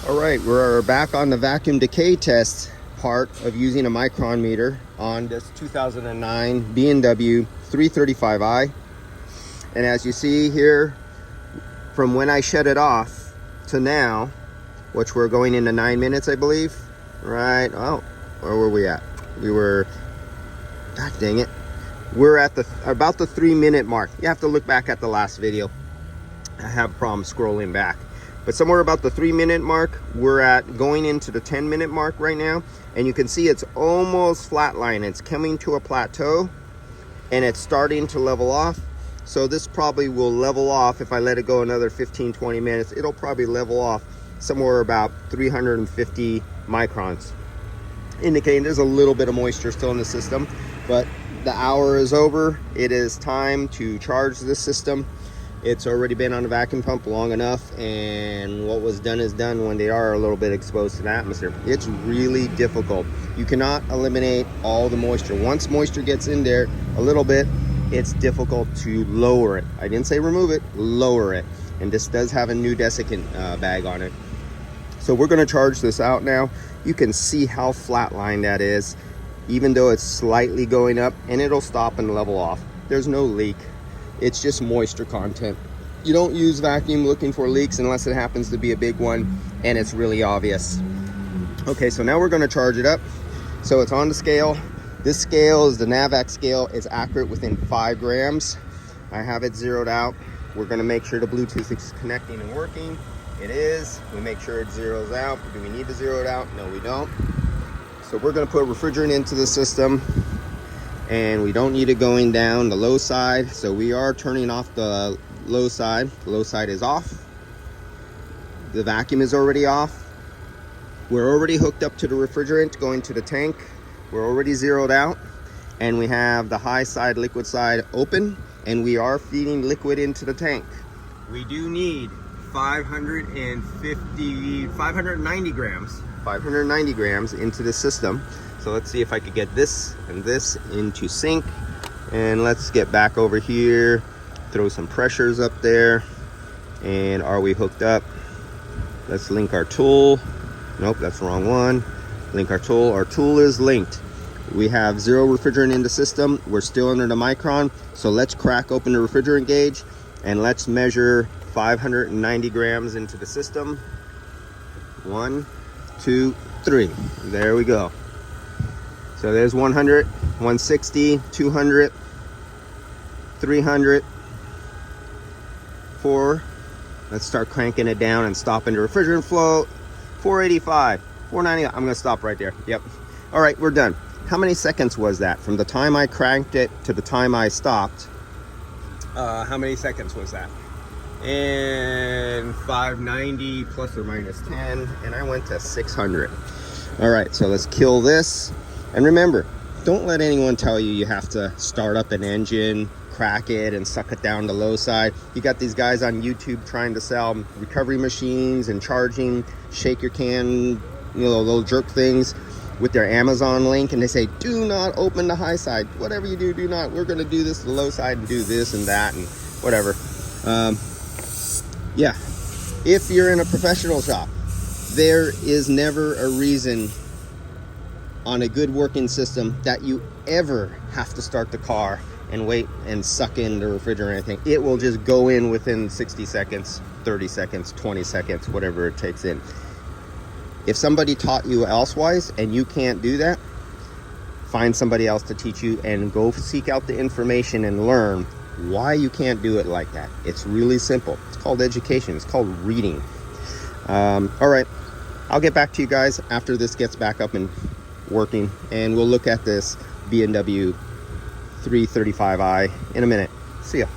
All right, we're back on the vacuum decay test part of using a micron meter on this 2009 BMW 335i. And as you see here, from when I shut it off to now, which we're going into 9 minutes, I believe, right? Oh, where were we at? We were, god dang it, we're at about the 3 minute mark. You have to look back at the last video. I have problems scrolling back. But somewhere about the 3 minute mark, we're at going into the 10 minute mark right now. And you can see it's almost flatline. It's coming to a plateau and it's starting to level off. So this probably will level off if I let it go another 15-20 minutes. It'll probably level off somewhere about 350 microns, indicating there's a little bit of moisture still in the system. But the hour is over. It is time to charge this system. It's already been on a vacuum pump long enough, and what was done is done when they are a little bit exposed to the atmosphere. It's really difficult. You cannot eliminate all the moisture. Once moisture gets in there a little bit, it's difficult to lower it. I didn't say remove it, lower it. And this does have a new desiccant bag on it. So we're gonna charge this out now. You can see how flatline that is, even though it's slightly going up, and it'll stop and level off. There's no leak. It's just moisture content. You don't use vacuum looking for leaks unless it happens to be a big one and it's really obvious. Okay, so now we're gonna charge it up. So it's on the scale. This scale is the NAVAC scale. It's accurate within 5 grams. I have it zeroed out. We're gonna make sure the Bluetooth is connecting and working. It is. We make sure it zeroes out. Do we need to zero it out? No, we don't. So we're gonna put refrigerant into the system, and we don't need it going down the low side. So we are turning off the low side. The low side is off. The vacuum is already off. We're already hooked up to the refrigerant going to the tank. We're already zeroed out, and we have the high side, liquid side open, and we are feeding liquid into the tank. We do need 590 grams into the system. So let's see if I could get this and this into sync. And let's get back over here, throw some pressures up there. And are we hooked up? Let's link our tool. Nope, that's the wrong one. Link our tool. Our tool is linked. We have 0 refrigerant in the system. We're still under the micron. So let's crack open the refrigerant gauge and let's measure 590 grams into the system. 1, 2, 3. There we go. So there's 100, 160, 200, 300, 4. Let's start cranking it down and stopping the refrigerant flow. 485, 490. I'm gonna stop right there. Yep. All right, we're done. How many seconds was that? From the time I cranked it to the time I stopped, how many seconds was that? And 590 plus or minus 10, and I went to 600. All right, so let's kill this. And remember, don't let anyone tell you have to start up an engine, crack it, and suck it down the low side. You got these guys on YouTube trying to sell recovery machines and charging, shake your can, little jerk things with their Amazon link, and they say, do not open the high side. Whatever you do, do not. We're gonna do this to the low side and do this and that and whatever. Yeah, if you're in a professional shop, there is never a reason on a good working system that you ever have to start the car and wait and suck in the refrigerant or anything. It will just go in within 60 seconds, 30 seconds, 20 seconds, whatever it takes in. If somebody taught you elsewise and you can't do that, find somebody else to teach you and go seek out the information and learn why you can't do it like that. It's really simple. It's called education. It's called reading. All right, I'll get back to you guys after this gets back up and working, and we'll look at this BMW 335i in a minute. See ya.